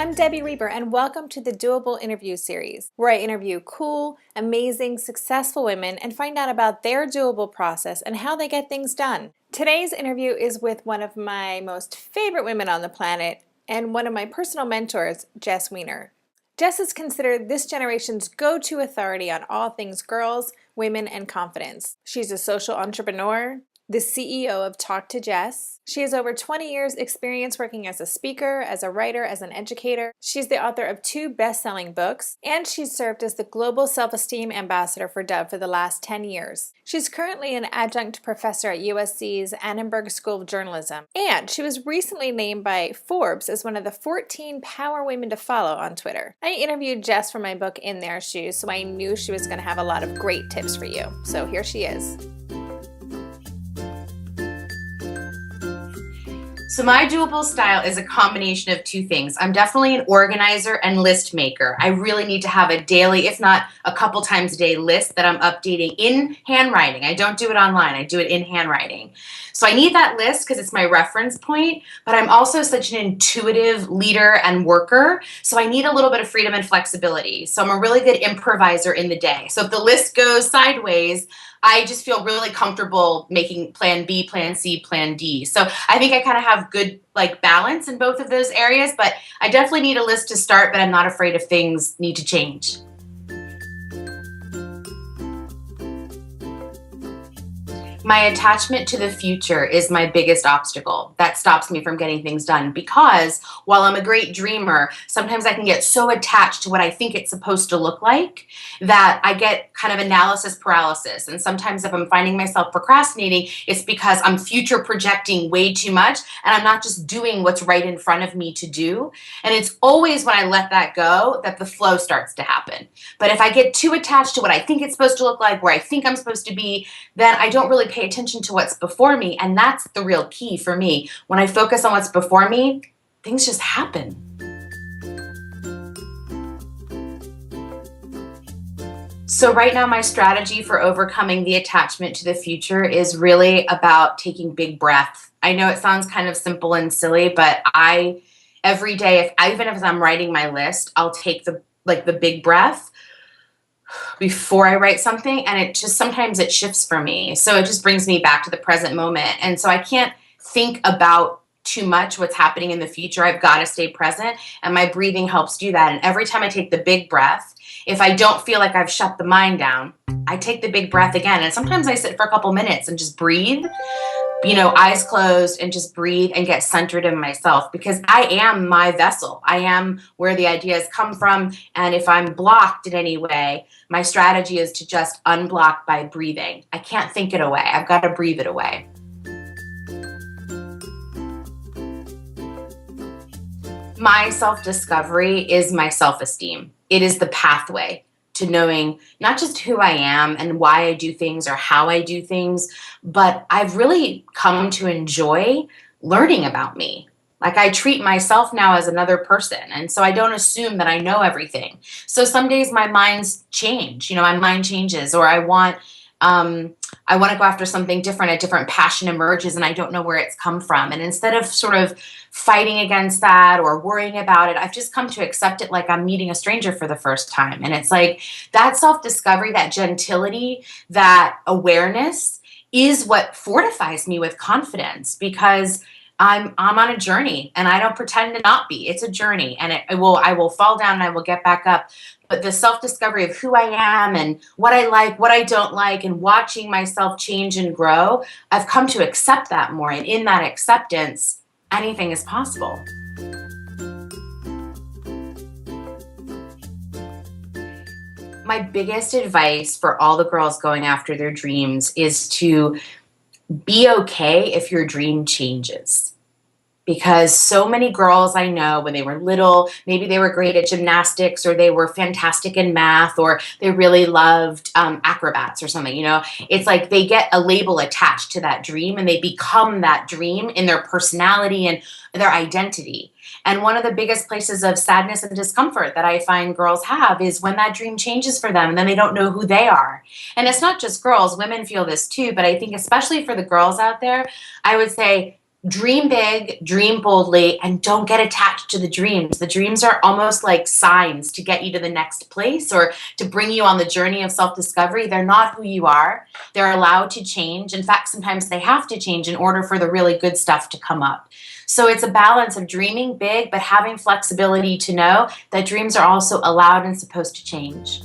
I'm Debbie Reber, and welcome to the Doable Interview Series, where I interview cool, amazing, successful women and find out about their doable process and how they get things done. Today's interview is with one of my most favorite women on the planet and one of my personal mentors, Jess Weiner. Jess is considered this generation's go-to authority on all things girls, women, and confidence. She's a social entrepreneur, the CEO of Talk to Jess. She has over 20 years experience working as a speaker, as a writer, as an educator. She's the author of 2 best-selling books, and she's served as the Global Self-Esteem Ambassador for Dove for the last 10 years. She's currently an adjunct professor at USC's Annenberg School of Journalism, and she was recently named by Forbes as one of the 14 power women to follow on Twitter. I interviewed Jess for my book In Their Shoes, so I knew she was going to have a lot of great tips for you. So here she is. So my doable style is a combination of 2 things. I'm definitely an organizer and list maker. I really need to have a daily, if not a couple times a day, list that I'm updating in handwriting. I don't do it online. I do it in handwriting. So I need that list because it's my reference point, but I'm also such an intuitive leader and worker, so I need a little bit of freedom and flexibility. So I'm a really good improviser in the day. So if the list goes sideways, I just feel really comfortable making plan B, plan C, plan D. So I think I kind of have good balance in both of those areas, but I definitely need a list to start, but I'm not afraid if things need to change. My attachment to the future is my biggest obstacle that stops me from getting things done, because while I'm a great dreamer, sometimes I can get so attached to what I think it's supposed to look like that I get kind of analysis paralysis. And sometimes if I'm finding myself procrastinating, it's because I'm future projecting way too much and I'm not just doing what's right in front of me to do. And it's always when I let that go that the flow starts to happen. But if I get too attached to what I think it's supposed to look like, where I think I'm supposed to be, then I don't really pay attention to what's before me. And that's the real key for me. When I focus on what's before me, things just happen. So right now, my strategy for overcoming the attachment to the future is really about taking big breaths. I know it sounds kind of simple and silly, but every day, even if I'm writing my list, I'll take the big breath before I write something, and sometimes it shifts for me. So it just brings me back to the present moment. And so I can't think about too much what's happening in the future. I've got to stay present, and my breathing helps do that. And every time I take the big breath, if I don't feel like I've shut the mind down, I take the big breath again. And sometimes I sit for a couple minutes and just breathe, eyes closed, and just breathe and get centered in myself, because I am my vessel. I am where the ideas come from. And if I'm blocked in any way, my strategy is to just unblock by breathing. I can't think it away. I've got to breathe it away. My self-discovery is my self-esteem. It is the pathway to knowing not just who I am and why I do things or how I do things, but I've really come to enjoy learning about me. I treat myself now as another person, and so I don't assume that I know everything. So some days my minds change, my mind changes, or I want to go after something different, a different passion emerges, and I don't know where it's come from. And instead of sort of fighting against that or worrying about it, I've just come to accept it like I'm meeting a stranger for the first time. And it's like that self-discovery, that gentility, that awareness is what fortifies me with confidence, because I'm on a journey, and I don't pretend to not be. It's a journey, and I will fall down and I will get back up. But the self-discovery of who I am and what I like, what I don't like, and watching myself change and grow, I've come to accept that more. And in that acceptance, anything is possible. My biggest advice for all the girls going after their dreams is to be okay if your dream changes. Because so many girls I know, when they were little, maybe they were great at gymnastics, or they were fantastic in math, or they really loved acrobats or something, it's like they get a label attached to that dream, and they become that dream in their personality and their identity. And one of the biggest places of sadness and discomfort that I find girls have is when that dream changes for them, and then they don't know who they are. And it's not just girls, women feel this too, but I think especially for the girls out there, I would say, Dream big, dream boldly, and don't get attached to the dreams. The dreams are almost like signs to get you to the next place or to bring you on the journey of self discovery. They're not who you are. They're allowed to change. In fact, sometimes they have to change in order for the really good stuff to come up. So it's a balance of dreaming big, but having flexibility to know that dreams are also allowed and supposed to change.